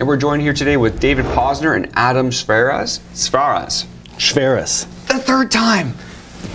and we're joined here today with David Posner and Adam Szweras. Szweras. The third time!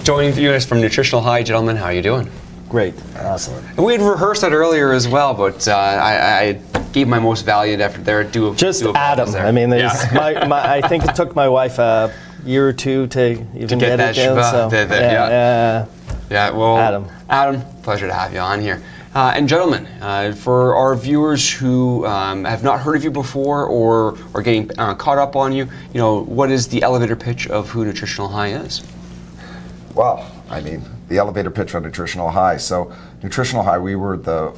Joining us from Nutritional High. Gentlemen, how are you doing? Great. Awesome. And we had rehearsed that earlier as well, but I gave my most valiant effort there. Just Adam. There. I mean, I think it took my wife a year or two to even get it down. Well, Adam, pleasure to have you on here. And gentlemen, for our viewers who have not heard of you before or are getting caught up on you, what is the elevator pitch of who Nutritional High is? Well, I mean, the elevator pitch on Nutritional High. So Nutritional High, we were the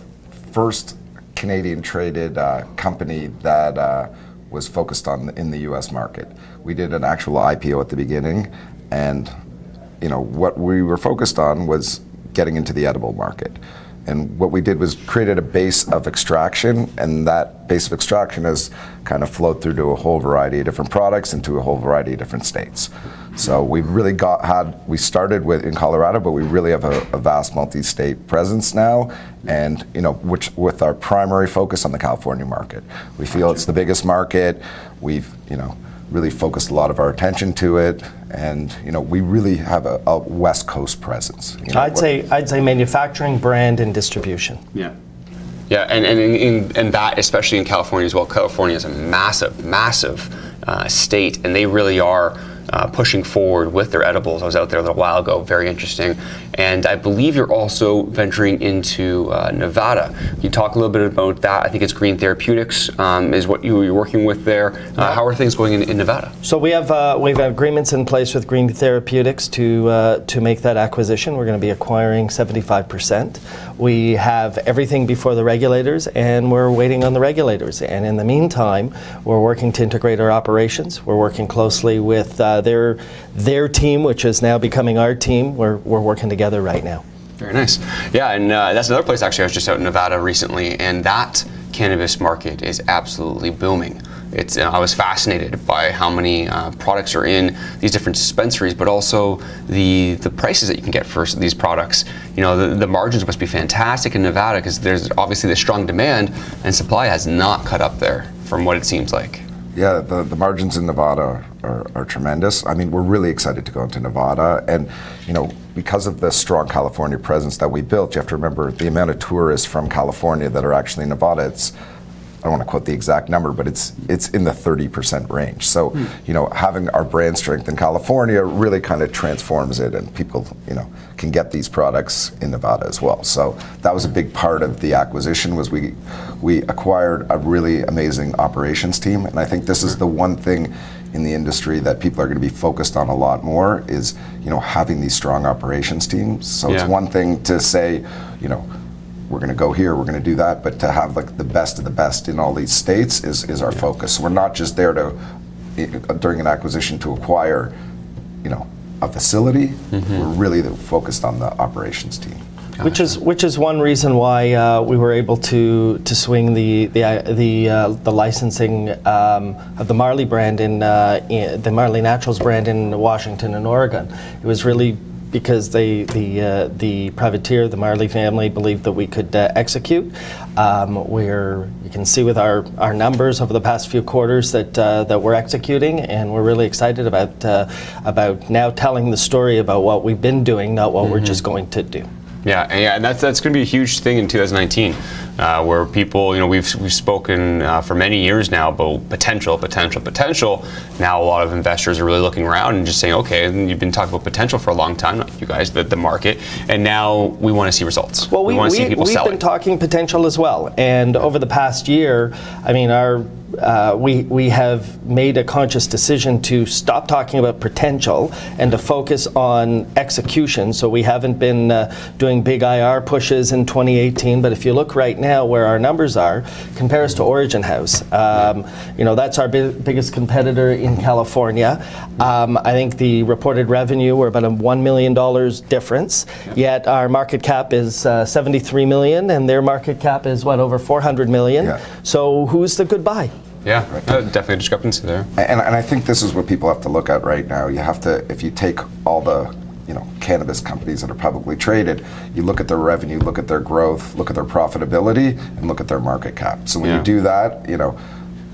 first Canadian traded company that was focused in the US market. We did an actual IPO at the beginning, and what we were focused on was getting into the edible market. And what we did was created a base of extraction, and that base of extraction has kind of flowed through to a whole variety of different products into a whole variety of different states. So we really we started in Colorado, but we really have a vast multi-state presence now, and which with our primary focus on the California market. We feel it's the biggest market. We've really focused a lot of our attention to it, and we really have a West Coast presence. I'd say manufacturing, brand, and distribution. Yeah, and that especially in California as well. California is a massive state, and they really are pushing forward with their edibles. I was out there a little while ago, very interesting. And I believe you're also venturing into Nevada. Can you talk a little bit about that? I think it's Green Therapeutics is what you're working with there. How are things going in Nevada? So we have agreements in place with Green Therapeutics to make that acquisition. We're going to be acquiring 75%. We have everything before the regulators, and we're waiting on the regulators. And in the meantime, we're working to integrate our operations. We're working closely with their team, which is now becoming our team. We're working together right now. Very nice. Yeah, and that's another place actually. I was just out in Nevada recently, and that cannabis market is absolutely booming. I was fascinated by how many products are in these different dispensaries, but also the prices that you can get for these products. The margins must be fantastic in Nevada because there's obviously the strong demand, and supply has not cut up there from what it seems like. Yeah, the margins in Nevada are tremendous. I mean, we're really excited to go into Nevada, and because of the strong California presence that we built, you have to remember the amount of tourists from California that are actually in Nevada. I don't want to quote the exact number, but it's in the 30% range. So, having our brand strength in California really kind of transforms it, and people, can get these products in Nevada as well. So that was a big part of the acquisition. Was we acquired a really amazing operations team, and I think this is the one thing in the industry that people are going to be focused on a lot more is, having these strong operations teams. So it's one thing to say, we're going to go here, we're going to do that, but to have the best of the best in all these states is our focus. So we're not just there during an acquisition to acquire, a facility. We're really focused on the operations team. Which is one reason why we were able to swing the licensing of the Marley brand the Marley Naturals brand in Washington and Oregon. It was really because the privateer, the Marley family, believed that we could execute. You can see with our numbers over the past few quarters that we're executing, and we're really excited about now telling the story about what we've been doing, not what we're just going to do. Yeah, and that's going to be a huge thing in 2019, where people, we've spoken for many years now about potential. Now a lot of investors are really looking around and just saying, okay, and you've been talking about potential for a long time, not you guys, the market, and now we want to see results. Well, we want to see people selling. We've been talking potential as well, and over the past year, I mean, we have made a conscious decision to stop talking about potential and to focus on execution. So we haven't been doing big IR pushes in 2018, but if you look right now where our numbers are, compare us to Origin House. That's our biggest competitor in California. I think the reported revenue, we're about a $1 million difference, yet our market cap is 73 million, and their market cap is over 400 million. Yeah. So who's the good buy? Yeah, definitely a discrepancy there. And I think this is what people have to look at right now. You have to, if you take all the cannabis companies that are publicly traded, you look at their revenue, look at their growth, look at their profitability, and look at their market cap. So when you do that,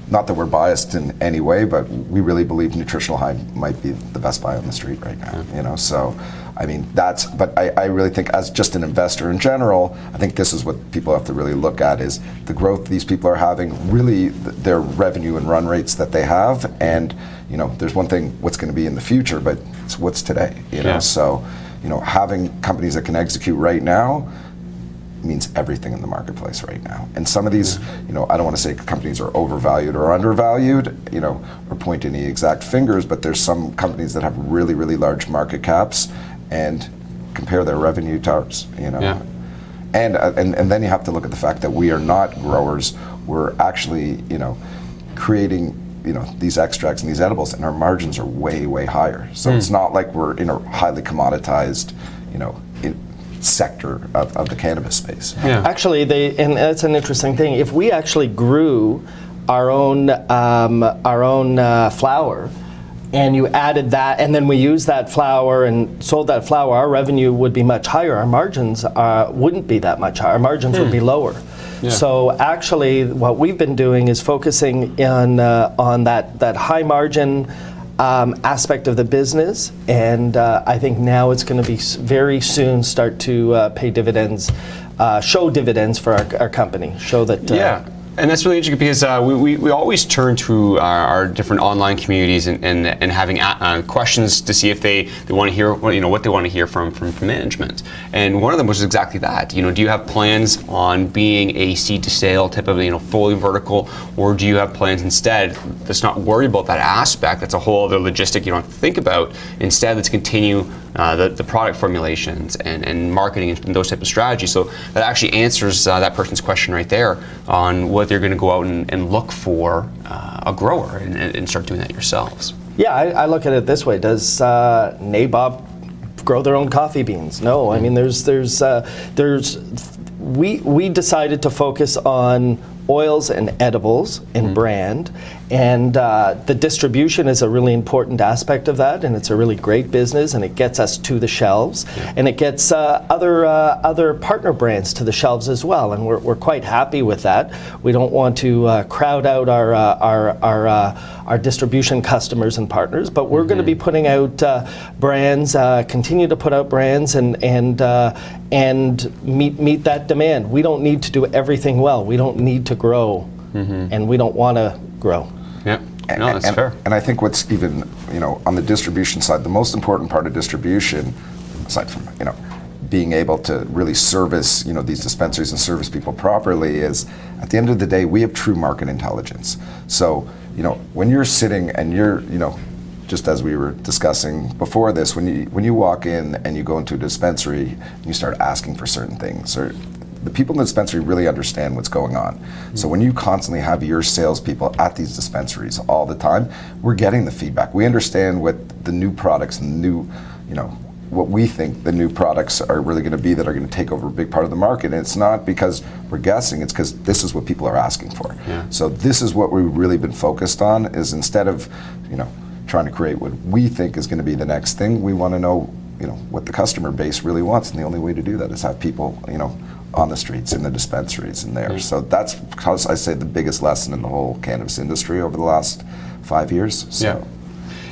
not that we're biased in any way, but we really believe Nutritional High might be the best buy on the street right now. So, I mean, but I really think as just an investor in general, I think this is what people have to really look at is the growth these people are having, really their revenue and run rates that they have. And, there's one thing what's going to be in the future, but it's what's today, So, having companies that can execute right now means everything in the marketplace right now. And some of these, I don't want to say companies are overvalued or undervalued, or point any exact fingers, but there's some companies that have really, really large market caps and compare their revenue to ours, And then you have to look at the fact that we are not growers. We're actually, creating, these extracts and these edibles, and our margins are way, way higher. So it's not like we're in a highly commoditized, sector of the cannabis space. Actually, and that's an interesting thing. If we actually grew our own flower, and you added that, and then we used that flower and sold that flower, our revenue would be much higher. Our margins wouldn't be that much higher. Our margins would be lower. So actually, what we've been doing is focusing on that high margin aspect of the business, and I think now it's going to be very soon start to pay dividends, show dividends for our company, show that. And that's really interesting because we always turn to our different online communities and having questions to see if they want to hear what they want to hear from management. And one of them was exactly that. Do you have plans on being a seed to sale type of fully vertical, or do you have plans instead? Let's not worry about that aspect. That's a whole other logistic you don't have to think about. Instead, let's continue the product formulations and marketing and those type of strategies. So that actually answers that person's question right there on whether you're going to go out and look for a grower and start doing that yourselves. Yeah, I look at it this way. Does Nabob grow their own coffee beans? No. I mean, we decided to focus on oils and edibles and brand, and the distribution is a really important aspect of that, and it's a really great business, and it gets us to the shelves, and it gets other partner brands to the shelves as well, and we're quite happy with that. We don't want to crowd out our distribution customers and partners, but we're going to be putting out brands, continue to put out brands, and meet that demand. We don't need to do everything well. We don't need to grow, and we don't want to grow. Yeah, no, that's fair. And I think what's even, on the distribution side, the most important part of distribution, aside from, being able to really service, these dispensaries and service people properly, is at the end of the day, we have true market intelligence. So, when you're sitting and you're, just as we were discussing before this, when you walk in and you go into a dispensary and you start asking for certain things, or the people in the dispensary really understand what's going on. So when you constantly have your salespeople at these dispensaries all the time, we're getting the feedback. We understand what the new products and new, what we think the new products are really going to be that are going to take over a big part of the market. And it's not because we're guessing, it's because this is what people are asking for. So this is what we've really been focused on, is instead of, trying to create what we think is going to be the next thing, we want to know, what the customer base really wants. And the only way to do that is have people, on the streets, in the dispensaries, and there. So that's, because I say, the biggest lesson in the whole cannabis industry over the last 5 years. So.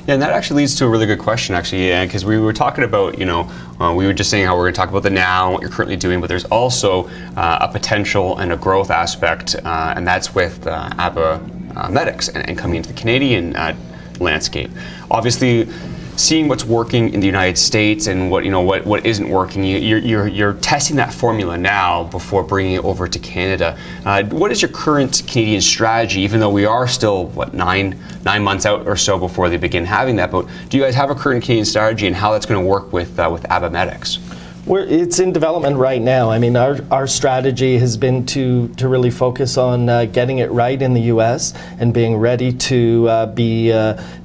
Yeah, and that actually leads to a really good question, actually, because we were talking about, we were just saying how we're going to talk about the now and what you're currently doing, but there's also a potential and a growth aspect, and that's with ABBA-Medix and coming into the Canadian landscape. Obviously, seeing what's working in the United States and what isn't working, you're testing that formula now before bringing it over to Canada. What is your current Canadian strategy, even though we are still, 9 months out or so before they begin having that, but do you guys have a current Canadian strategy and how that's going to work with ABBA-Medix? It's in development right now. I mean, our strategy has been to really focus on getting it right in the U.S. and being ready to be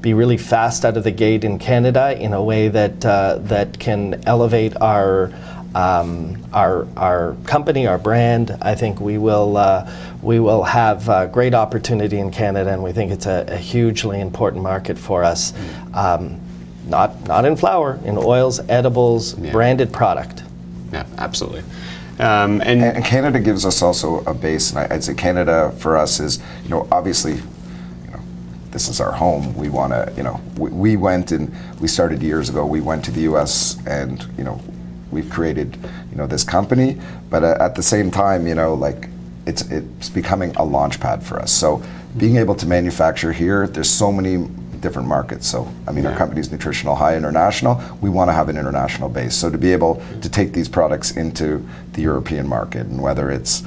really fast out of the gate in Canada in a way that can elevate our company, our brand. I think we will have great opportunity in Canada, and we think it's a hugely important market for us. Not in flower, in oils, edibles, branded product. Yeah, absolutely. And Canada gives us also a base, and I'd say Canada for us is, obviously, this is our home. We want to, we went and we started years ago. We went to the U.S. and, we've created, this company. But at the same time, like it's becoming a launch pad for us. So being able to manufacture here, there's so many different markets. So, our company's Nutritional High International. We want to have an international base. So to be able to take these products into the European market, and whether it's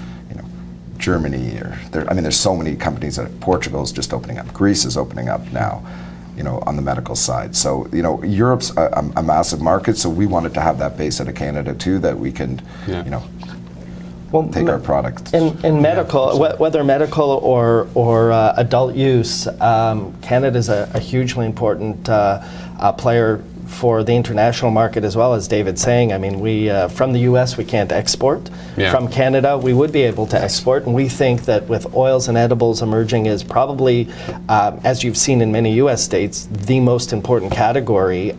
Germany or there's so many companies that Portugal's just opening up. Greece is opening up now, on the medical side. So, Europe's a massive market. So we wanted to have that base out of Canada too, that we can, take our product. In medical, whether medical or adult use, Canada's a hugely important player for the international market as well, as David's saying. We from the U.S. we can't export. Yeah. From Canada we would be able to export, and we think that with oils and edibles emerging as probably, as you've seen in many U.S. states, the most important category.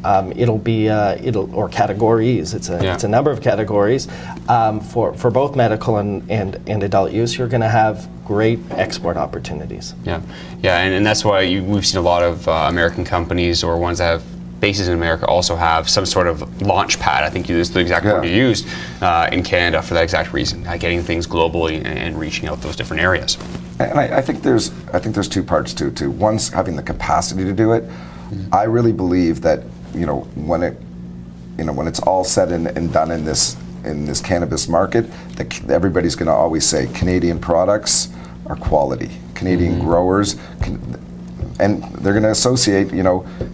Or categories. It's a number of categories for both medical and adult use. You're going to have great export opportunities. Yeah, and that's why we've seen a lot of American companies or ones that have bases in America also have some sort of launch pad. I think this is the exact word you used in Canada for that exact reason, getting things globally and reaching out those different areas. And I think there's two parts to it too. One's having the capacity to do it. I really believe that when it's all said and done in this cannabis market, everybody's going to always say Canadian products are quality. Canadian growers and they're going to associate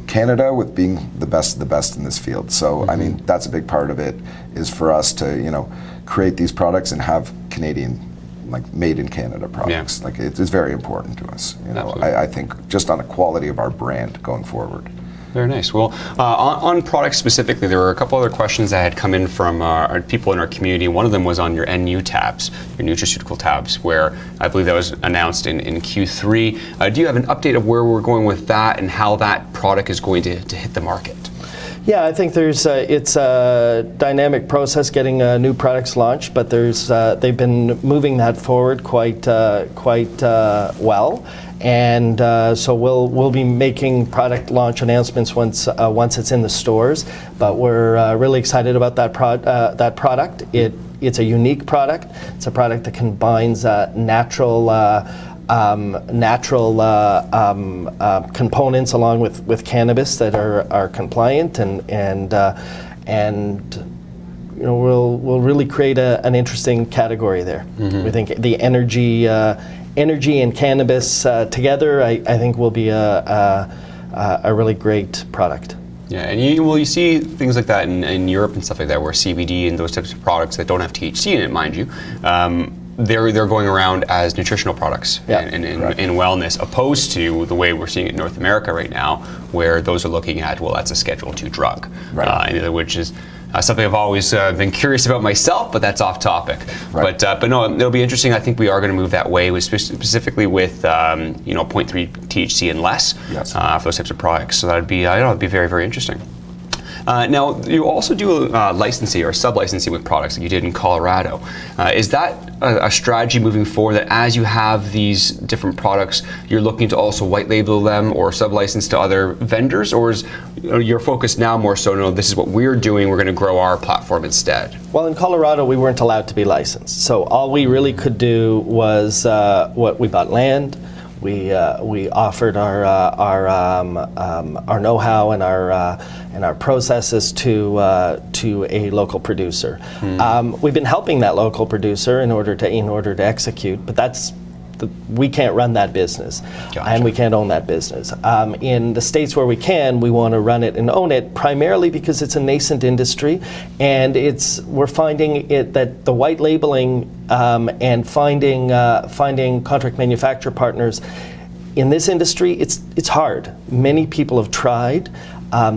Canada with being the best of the best in this field. So that's a big part of it, is for us to create these products and have Canadian, like made in Canada products. Yeah. Like it's very important to us. I think just on the quality of our brand going forward. Very nice. Well, on products specifically, there were a couple other questions that had come in from our people in our community. One of them was on your NU tabs, your nutraceutical tabs, where I believe that was announced in Q3. Do you have an update of where we're going with that and how that product is going to hit the market? Yeah, I think it's a dynamic process getting new products launched, but they've been moving that forward quite well. And so we'll be making product launch announcements once it's in the stores. But we're really excited about that product. It's a unique product. It's a product that combines natural components along with cannabis that are compliant and we'll really create an interesting category there. We think the energy and cannabis together, I think, will be a really great product. Yeah, and you see things like that in Europe and stuff like that, where CBD and those types of products that don't have THC in it, mind you, they're going around as nutritional products in wellness, opposed to the way we're seeing it in North America right now, where those are looking at, well, that's a Schedule II drug, which is something I've always been curious about myself, but that's off topic. Right. But no, it'll be interesting. I think we are going to move that way, specifically with 0.3 THC and less for those types of products. So that'd be it'd be very, very interesting. Now, you also do licensing or sub-licensing with products like you did in Colorado. Is that a strategy moving forward, that as you have these different products, you're looking to also white label them or sub-license to other vendors? Or is your focus now more so, no, this is what we're doing, we're going to grow our platform instead? Well, in Colorado, we weren't allowed to be licensed. So all we really could do was we bought land. We offered our know-how and our processes to a local producer. We've been helping that local producer in order to execute, but we can't run that business. Gotcha. And we can't own that business. In the states where we want to run it and own it, primarily because it's a nascent industry, and we're finding that the white labeling and finding contract manufacturer partners in this industry, it's hard. Many people have tried.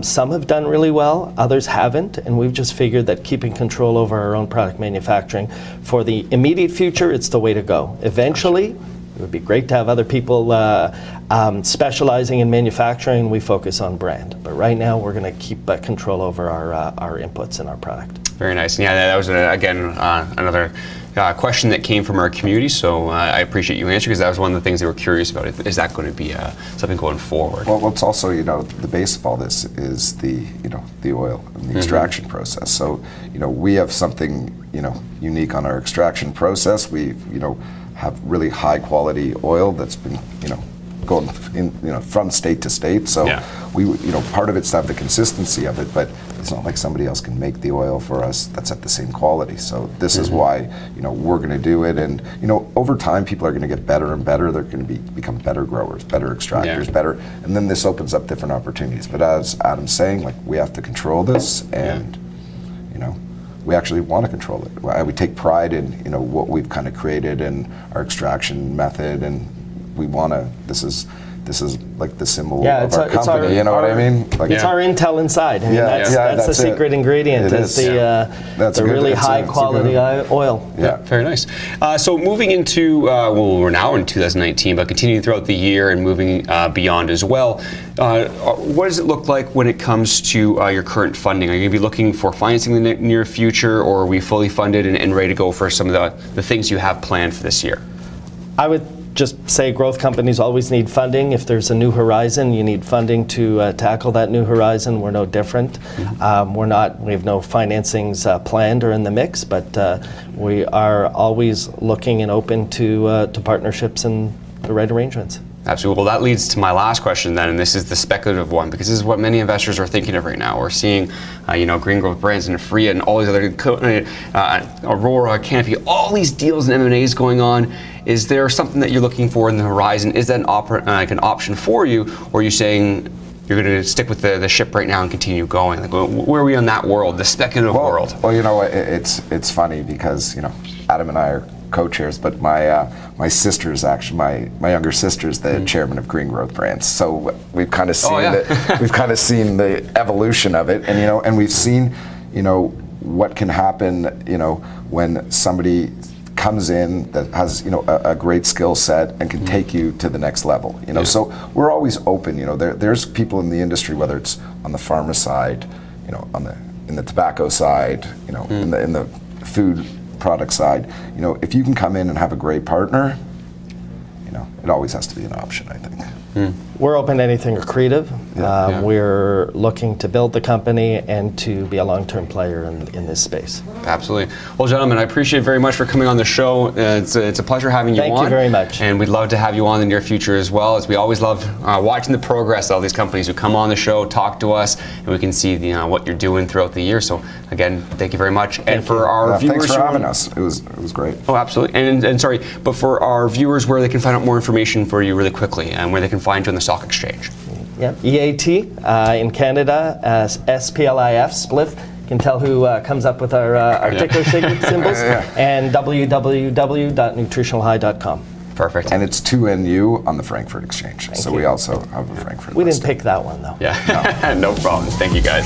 Some have done really well, others haven't, and we've just figured that keeping control over our own product manufacturing for the immediate future, it's the way to go. Eventually, it would be great to have other people specializing in manufacturing. We focus on brand, but right now we're going to keep control over our inputs in our product. Very nice. And yeah, that was again another question that came from our community, so I appreciate you answering, because that was one of the things they were curious about. Is that going to be something going forward? Well, it's also, the base of all this is the oil and the extraction process. So, we have something, unique on our extraction process. We, have really high quality oil that's been, going from state to state. So we, part of it's to have the consistency of it, but it's not like somebody else can make the oil for us that's at the same quality. So this is why, we're going to do it. And, over time, people are going to get better and better. They're going to become better growers, better extractors, better. And then this opens up different opportunities. But as Adam's saying, we have to control this, and, we actually want to control it. We take pride in, what we've kind of created and our extraction method, and we want to, this is like the symbol of our company, you know what I mean? It's our intel inside. I mean, that's the secret ingredient, is the really high quality oil. Yeah, very nice. So moving into, we're now in 2019, but continuing throughout the year and moving beyond as well, what does it look like when it comes to your current funding? Are you going to be looking for financing in the near future, or are we fully funded and ready to go for some of the things you have planned for this year? I would just say growth companies always need funding. If there's a new horizon, you need funding to tackle that new horizon. We're no different. We have no financings planned or in the mix, but we are always looking and open to partnerships and the right arrangements. Absolutely. Well, that leads to my last question then, and this is the speculative one, because this is what many investors are thinking of right now. We're seeing, green growth brands and Freya and all these other, Aurora, Canopy, all these deals and M&As going on. Is there something that you're looking for in the horizon? Is that an option for you, or are you saying you're going to stick with the ship right now and continue going? Where are we in that world, the speculative world? Well, it's funny because Adam and I are co-chairs, but my sister's actually my younger sister's the chairman of Green Growth Brands. So we've kind of seen the evolution of it, and we've seen what can happen when somebody comes in that has a great skill set and can take you to the next level. So we're always open. There's people in the industry, whether it's on the pharma side, in the tobacco side, in the food product side. If you can come in and have a great partner, it always has to be an option, I think. We're open to anything creative. We're looking to build the company and to be a long-term player in this space. Absolutely. Well, gentlemen, I appreciate very much for coming on the show. It's a pleasure having you on. Thank you very much. And we'd love to have you on in the near future as well, as we always love watching the progress of all these companies who come on the show, talk to us, and we can see what you're doing throughout the year. So again, thank you very much. And for our viewers, thanks for having us. It was great. Oh, absolutely. And sorry, but for our viewers, where they can find out more information for you really quickly, and where they can find you on the stock exchange. EAT in Canada, SPLIF, SPLIF. You can tell who comes up with our ticker symbols, and www.nutritionalhigh.com. Perfect. And it's 2NU on the Frankfurt Exchange. We also have a Frankfurt We listing. didn't pick that one, though. Yeah, no problem. Thank you, guys.